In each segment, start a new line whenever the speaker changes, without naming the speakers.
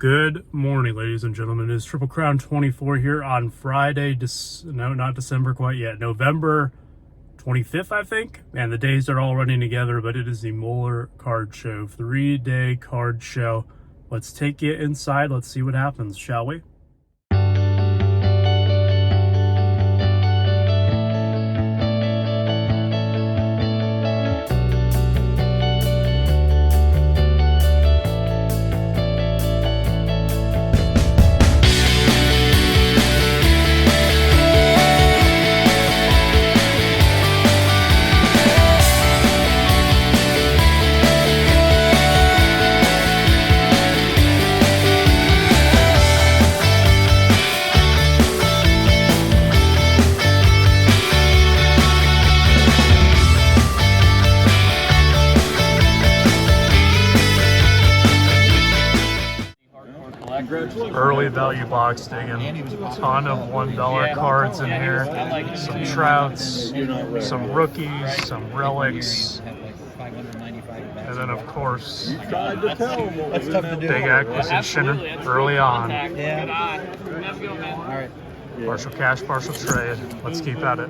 Good morning, ladies and gentlemen. It is TripleCrown24 here on Friday. No, not December quite yet. November 25th, I think. Man, the days are all running together, but it is the Moeller card show. 3-day card show. Let's take you inside. Let's see what happens, shall we? Early value box digging. Ton of $1 cards in here. Some Trouts, some rookies, some relics. And then, of course, big acquisition early on. Partial cash, partial trade. Let's keep at it.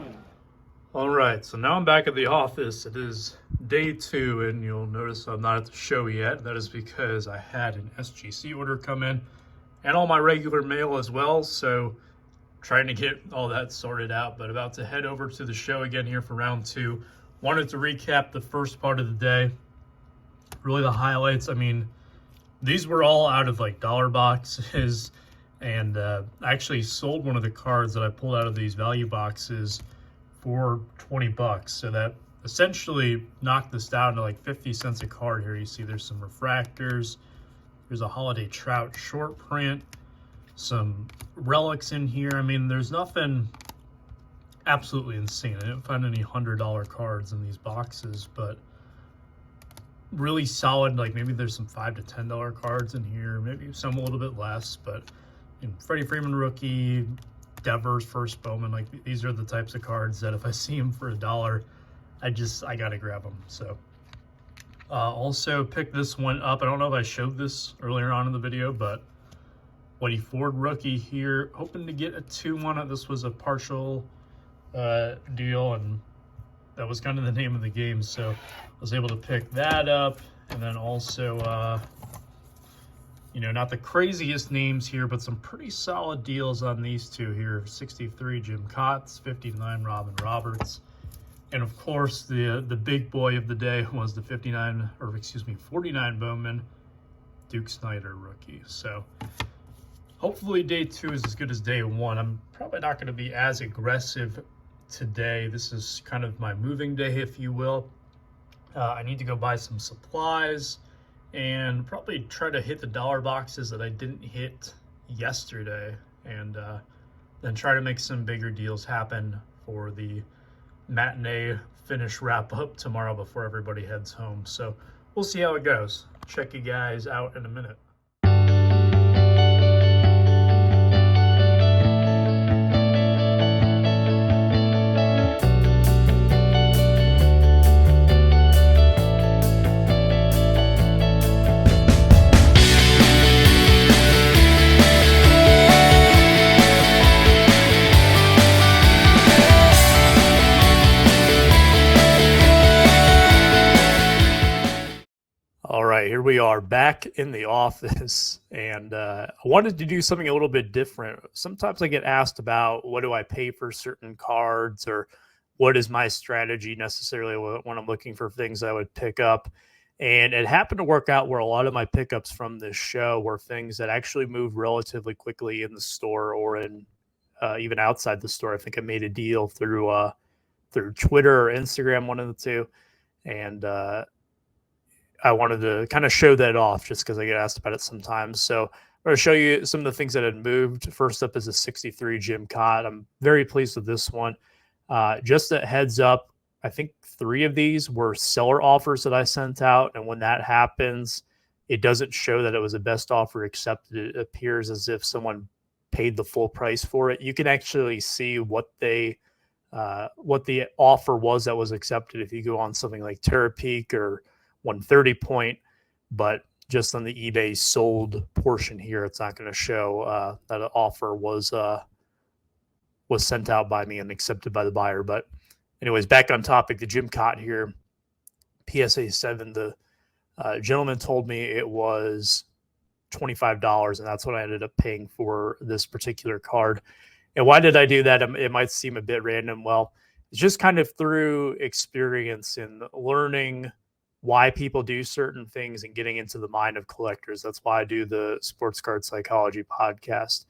All right, so now I'm back at the office. It is day 2, and you'll notice I'm not at the show yet. That is because I had an SGC order come in and all my regular mail as well, so trying to get all that sorted out, but about to head over to the show again here for round 2. Wanted to recap the first part of the day. Really the highlights, I mean, these were all out of like dollar boxes, and I actually sold one of the cards that I pulled out of these value boxes for 20 bucks. So that essentially knocked this down to like 50 cents a card here. You see there's some refractors. There's a holiday trout short print, some relics in here. I mean, there's nothing absolutely insane. I didn't find any $100 cards in these boxes, but really solid. Like maybe there's some $5 to $10 cards in here, maybe some a little bit less, but Freddie Freeman rookie, Devers first Bowman, like these are the types of cards that if I see them for $1, I gotta grab them. So also picked this one up. I don't know if I showed this earlier on in the video, but Whitey Ford rookie here, hoping to get a 2 on it. This was a partial deal, and that was kind of the name of the game, so I was able to pick that up. And then also you know, not the craziest names here, but some pretty solid deals on these two here. 63 Jim Kotz, 59 Robin Roberts. And of course, the big boy of the day was the 49 Bowman Duke Snyder rookie. So hopefully day 2 is as good as day 1. I'm probably not going to be as aggressive today. This is kind of my moving day, if you will. I need to go buy some supplies and probably try to hit the dollar boxes that I didn't hit yesterday, and then try to make some bigger deals happen for the matinee finish wrap up tomorrow before everybody heads home. So we'll see how it goes. Check you guys out in a minute. All right, here we are back in the office, and I wanted to do something a little bit different. Sometimes I get asked about what do I pay for certain cards, or what is my strategy necessarily when I'm looking for things I would pick up. And it happened to work out where a lot of my pickups from this show were things that actually moved relatively quickly in the store, or in even outside the store. I think I made a deal through Twitter or Instagram, one of the two, and I wanted to kind of show that off just because I get asked about it sometimes. So I'm going to show you some of the things that had moved. First up is a 63 Jim Kott. I'm very pleased with this one. Just a heads up, I think 3 of these were seller offers that I sent out. And when that happens, it doesn't show that it was a best offer accepted. It appears as if someone paid the full price for it. You can actually see what the offer was that was accepted if you go on something like Terapeak or 130 Point, but just on the eBay sold portion here, it's not going to show that an offer was sent out by me and accepted by the buyer. But anyways, back on topic, the Jim Cott here, PSA 7, the gentleman told me it was $25, and that's what I ended up paying for this particular card. And why did I do that? It might seem a bit random. Well, it's just kind of through experience and learning why people do certain things and getting into the mind of collectors. That's why I do the Sports Card Psychology podcast.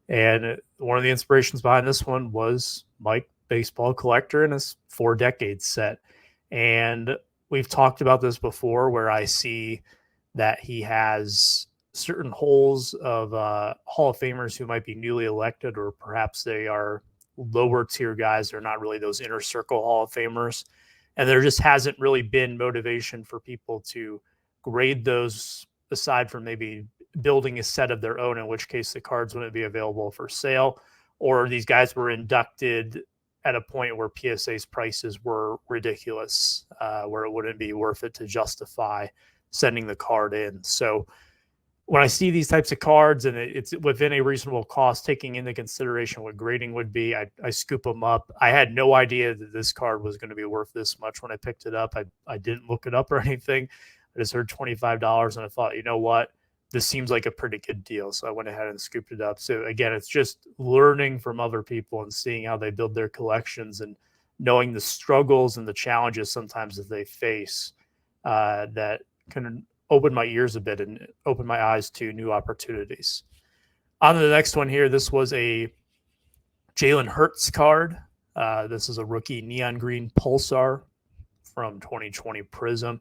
And one of the inspirations behind this one was Mike, baseball collector, and his 4 decades set. And we've talked about this before, where I see that he has certain holes of Hall of Famers who might be newly elected, or perhaps they are lower tier guys. They're not really those inner circle Hall of Famers. And there just hasn't really been motivation for people to grade those, aside from maybe building a set of their own, in which case the cards wouldn't be available for sale, or these guys were inducted at a point where PSA's prices were ridiculous, where it wouldn't be worth it to justify sending the card in. So when I see these types of cards and it's within a reasonable cost, taking into consideration what grading would be, I scoop them up. I had no idea that this card was going to be worth this much when I picked it up. I didn't look it up or anything. I just heard $25 and I thought, you know what? This seems like a pretty good deal. So I went ahead and scooped it up. So again, it's just learning from other people and seeing how they build their collections and knowing the struggles and the challenges sometimes that they face that can open my ears a bit and open my eyes to new opportunities. On to the next one here. This was a Jalen Hurts card. This is a rookie neon green Pulsar from 2020 Prism.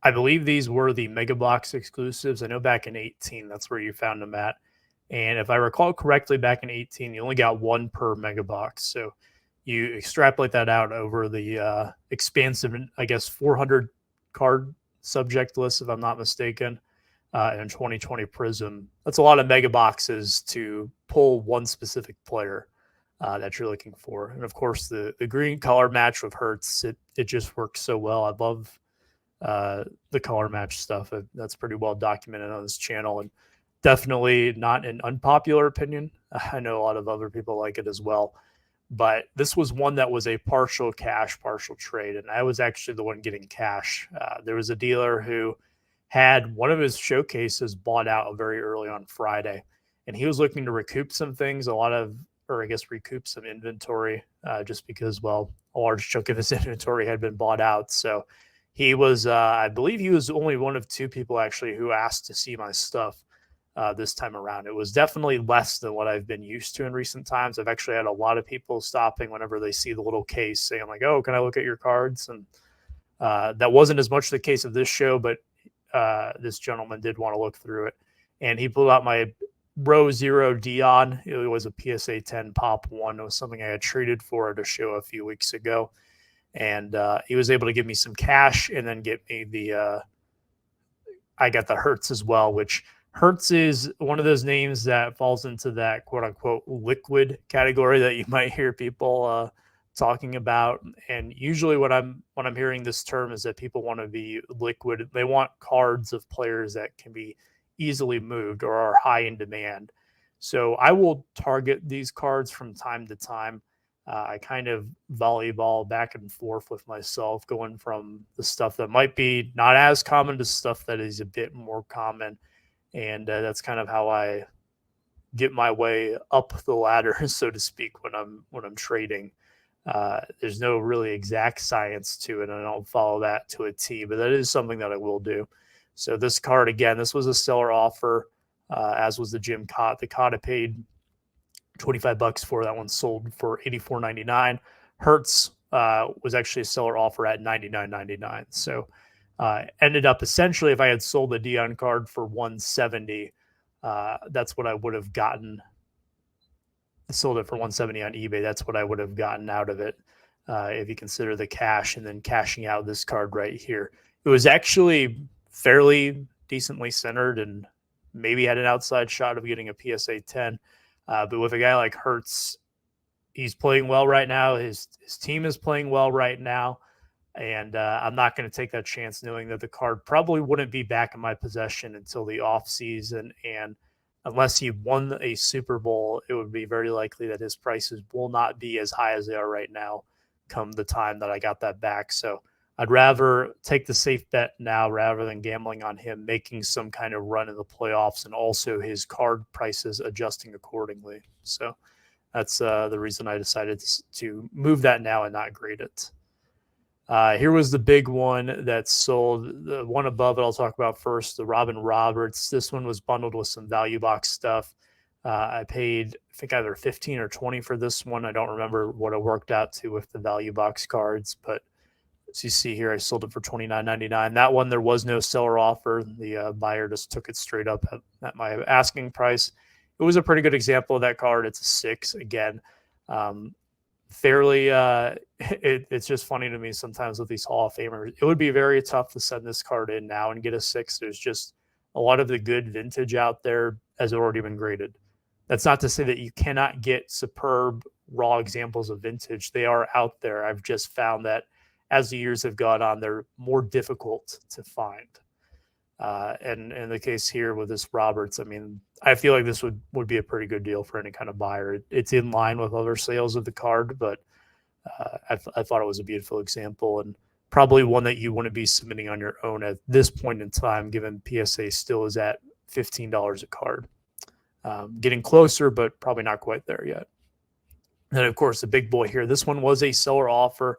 I believe these were the Mega Box exclusives. I know back in 18, that's where you found them at. And if I recall correctly, back in 18, you only got one per Mega Box. So you extrapolate that out over the expansive, I guess, 400 card subject list, if I'm not mistaken, in 2020 Prism. That's a lot of Mega Boxes to pull one specific player that you're looking for. And of course, the green color match with Hurts, it just works so well. I love the color match stuff. That's pretty well documented on this channel, and definitely not an unpopular opinion. I know a lot of other people like it as well, but this was one that was a partial cash, partial trade, and I was actually the one getting cash. There was a dealer who had one of his showcases bought out very early on Friday, and he was looking to recoup some things, recoup some inventory, just because, well, a large chunk of his inventory had been bought out. So he was, I believe he was only one of 2 people actually who asked to see my stuff this time around. It was definitely less than what I've been used to in recent times. I've actually had a lot of people stopping whenever they see the little case saying like, oh, can I look at your cards? And that wasn't as much the case of this show, but this gentleman did want to look through it. And he pulled out my Row 0 Dion. It was a PSA 10 Pop 1. It was something I had traded for at a show a few weeks ago. And he was able to give me some cash and then get me I got the Hurts as well, which Hurts is one of those names that falls into that quote unquote liquid category that you might hear people talking about. And usually when I'm hearing this term is that people want to be liquid. They want cards of players that can be easily moved or are high in demand. So I will target these cards from time to time. I kind of volleyball back and forth with myself, going from the stuff that might be not as common to stuff that is a bit more common. And that's kind of how I get my way up the ladder, so to speak, when I'm trading. There's no really exact science to it, and I don't follow that to a T, but that is something that I will do. So this card, again, this was a seller offer, as was the Jim Cott. The Cott I paid $25 for. That one sold for $84.99. Hertz was actually a seller offer at $99.99. So ended up essentially, if I had sold the Dion card for $170, that's what I would have gotten. I sold it for $170 on eBay. That's what I would have gotten out of it, if you consider the cash and then cashing out this card right here. It was actually fairly decently centered and maybe had an outside shot of getting a PSA 10. But with a guy like Hurts, he's playing well right now. His team is playing well right now. And I'm not going to take that chance knowing that the card probably wouldn't be back in my possession until the off season. And unless he won a Super Bowl, it would be very likely that his prices will not be as high as they are right now come the time that I got that back. So I'd rather take the safe bet now rather than gambling on him making some kind of run in the playoffs and also his card prices adjusting accordingly. So that's the reason I decided to move that now and not grade it. Here was the big one that sold. The one above it I'll talk about first, the Robin Roberts. This one was bundled with some value box stuff. I paid, I think, either 15 or 20 for this one. I don't remember what it worked out to with the value box cards, but as you see here, I sold it for $29.99. That one, there was no seller offer. The buyer just took it straight up at my asking price. It was a pretty good example of that card. It's a 6 again. Fairly, it's just funny to me sometimes with these Hall of Famers. It would be very tough to send this card in now and get a 6. There's just a lot of the good vintage out there has already been graded. That's not to say that you cannot get superb raw examples of vintage. They are out there. I've just found that as the years have gone on, they're more difficult to find. And in the case here with this Roberts, I mean, I feel like this would be a pretty good deal for any kind of buyer. It's in line with other sales of the card, but I thought it was a beautiful example and probably one that you wouldn't be submitting on your own at this point in time, given PSA still is at $15 a card. Getting closer, but probably not quite there yet. And of course, the big boy here, this one was a seller offer.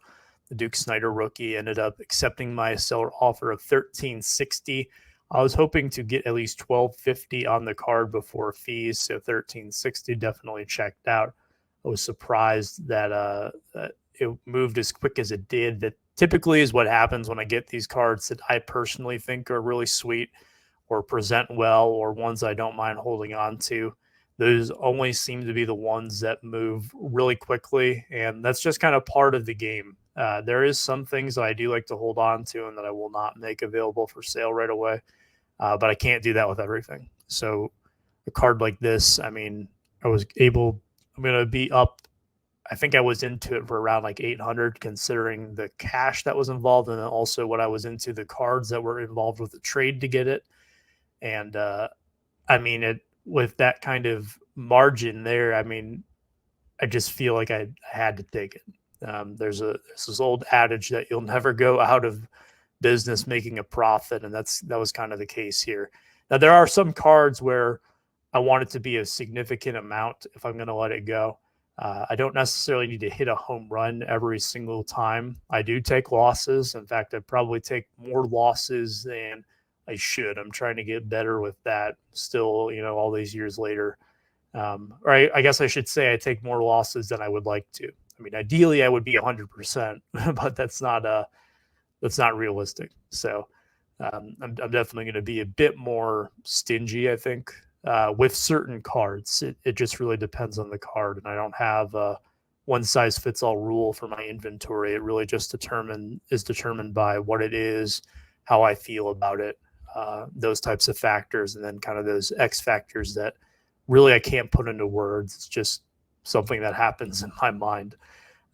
The Duke Snider rookie ended up accepting my seller offer of $13.60. I was hoping to get at least $12.50 on the card before fees, so $13.60 definitely checked out. I was surprised that it moved as quick as it did. That typically is what happens when I get these cards that I personally think are really sweet or present well or ones I don't mind holding on to. Those only seem to be the ones that move really quickly, and that's just kind of part of the game. There is some things that I do like to hold on to and that I will not make available for sale right away, but I can't do that with everything. So a card like this, I mean, I'm going to be up. I think I was into it for around like 800, considering the cash that was involved, and then also what I was into the cards that were involved with the trade to get it. And I mean, with that kind of margin there, I mean, I just feel like I had to take it. There's this old adage that you'll never go out of business making a profit, and that was kind of the case here. Now, there are some cards where I want it to be a significant amount if I'm going to let it go. I don't necessarily need to hit a home run every single time. I do take losses. In fact, I probably take more losses than I should. I'm trying to get better with that still, all these years later. Or I guess I should say I take more losses than I would like to. I mean, ideally I would be 100%, but that's not realistic. So I'm definitely going to be a bit more stingy, I think, with certain cards. It just really depends on the card, and I don't have a one size fits all rule for my inventory. It really just is determined by what it is, how I feel about it, those types of factors, and then kind of those X factors that really I can't put into words. It's just something that happens in my mind.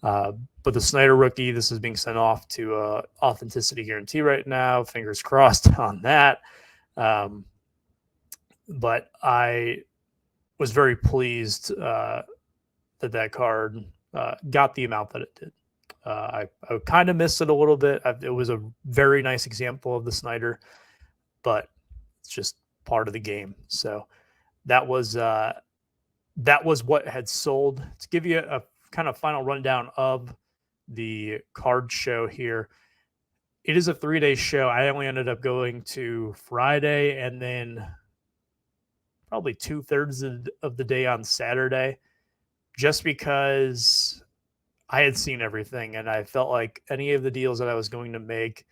But the Snider rookie, this is being sent off to authenticity guarantee right now. Fingers crossed on that. But I was very pleased that card got the amount that it did. I kind of missed it a little bit. It was a very nice example of the Snider, but it's just part of the game. So that was what had sold. To give you a kind of final rundown of the card show here, it is a 3-day show. I only ended up going to Friday and then probably 2/3 of the day on Saturday, just because I had seen everything and I felt like any of the deals that I was going to make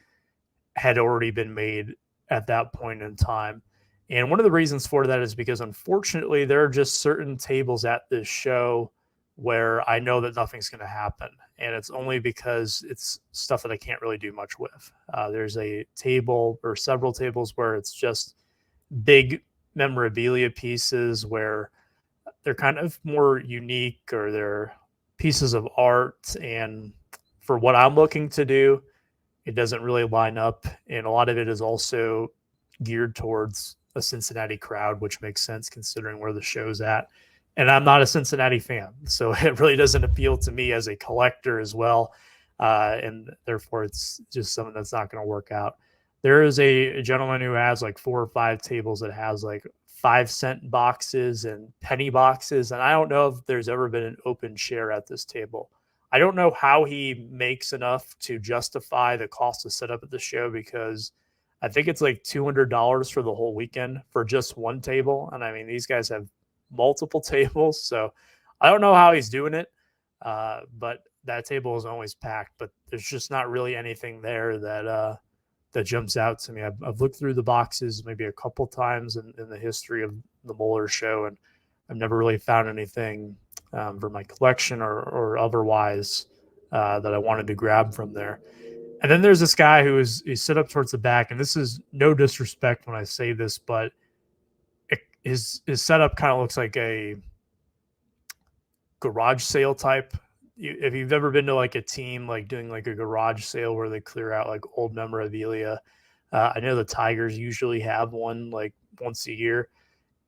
had already been made at that point in time. And one of the reasons for that is because, unfortunately, there are just certain tables at this show where I know that nothing's going to happen. And it's only because it's stuff that I can't really do much with. There's a table or several tables where it's just big memorabilia pieces where they're kind of more unique, or they're pieces of art. And for what I'm looking to do, it doesn't really line up. And a lot of it is also geared towards a Cincinnati crowd, which makes sense considering where the show's at. And I'm not a Cincinnati fan, so it really doesn't appeal to me as a collector as well. And therefore, it's just something that's not going to work out. There is a gentleman who has like 4 or 5 tables that has like 5-cent boxes and penny boxes. And I don't know if there's ever been an open share at this table. I don't know how he makes enough to justify the cost of setup at the show, because I think it's like $200 for the whole weekend for just one table. And I mean, these guys have multiple tables. So I don't know how he's doing it. But that table is always packed, but there's just not really anything there that, that jumps out to me. I've looked through the boxes maybe a couple times in the history of the Moeller show, and I've never really found anything for my collection or otherwise that I wanted to grab from there. And then there's this guy he's set up towards the back, and this is no disrespect when I say this, but his setup kind of looks like a garage sale type. If you've ever been to like a team like doing like a garage sale where they clear out like old memorabilia, I know the Tigers usually have one like once a year.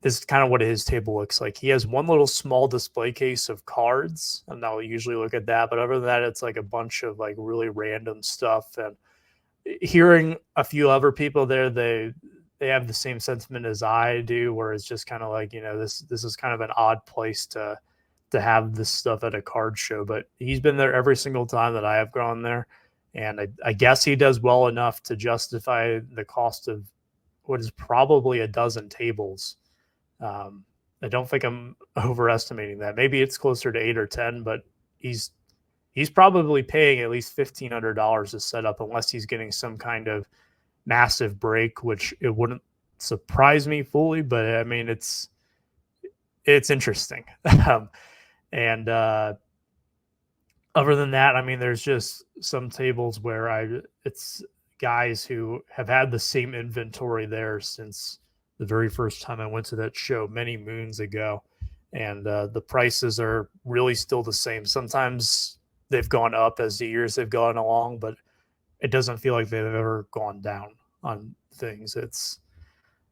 This is kind of what his table looks like. He has one little small display case of cards, and I'll usually look at that. But other than that, it's like a bunch of like really random stuff. And hearing a few other people there, they have the same sentiment as I do, where it's just kind of like, this is kind of an odd place to have this stuff at a card show. But he's been there every single time that I have gone there, and I guess he does well enough to justify the cost of what is probably a dozen tables. I don't think I'm overestimating that. Maybe it's closer to 8 or 10, but he's probably paying at least $1,500 to set up, unless he's getting some kind of massive break, which it wouldn't surprise me fully. But I mean, it's interesting. And other than that, I mean, there's just some tables where it's guys who have had the same inventory there since the very first time I went to that show many moons ago. And the prices are really still the same. Sometimes they've gone up as the years have gone along, but it doesn't feel like they've ever gone down on things. It's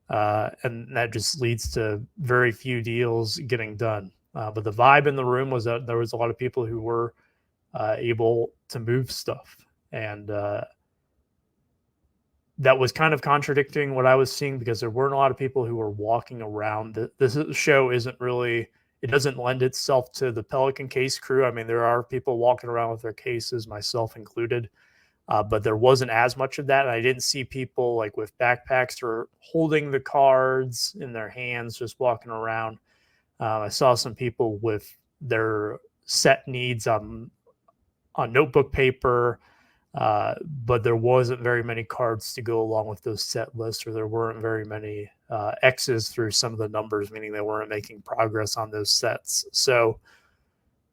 and that just leads to very few deals getting done. But the vibe in the room was that there was a lot of people who were able to move stuff. And that was kind of contradicting what I was seeing, because there weren't a lot of people who were walking around. This show isn't really, it doesn't lend itself to the Pelican case crew. I mean, there are people walking around with their cases, myself included, but there wasn't as much of that. And I didn't see people like with backpacks or holding the cards in their hands, just walking around. I saw some people with their set needs on notebook paper, but there wasn't very many cards to go along with those set lists, or there weren't very many X's through some of the numbers, meaning they weren't making progress on those sets. So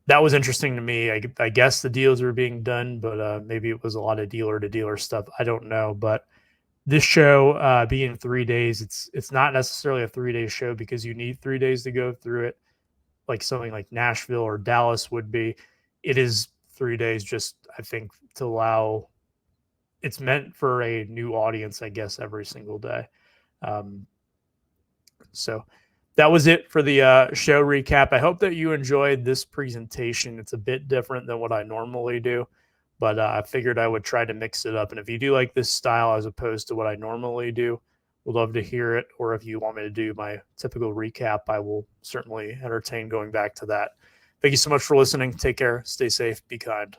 that was interesting to me. I guess the deals were being done, but maybe it was a lot of dealer to dealer stuff. I don't know. But this show being 3 days, it's not necessarily a 3-day show, because you need 3 days to go through it, like something like Nashville or Dallas would be. It is 3 days, just I think to allow, it's meant for a new audience, I guess, every single day. So that was it for the show recap. I hope that you enjoyed this presentation. It's a bit different than what I normally do, but I figured I would try to mix it up. And if you do like this style as opposed to what I normally do, would love to hear it. Or if you want me to do my typical recap, I will certainly entertain going back to that. Thank you so much for listening. Take care. Stay safe. Be kind.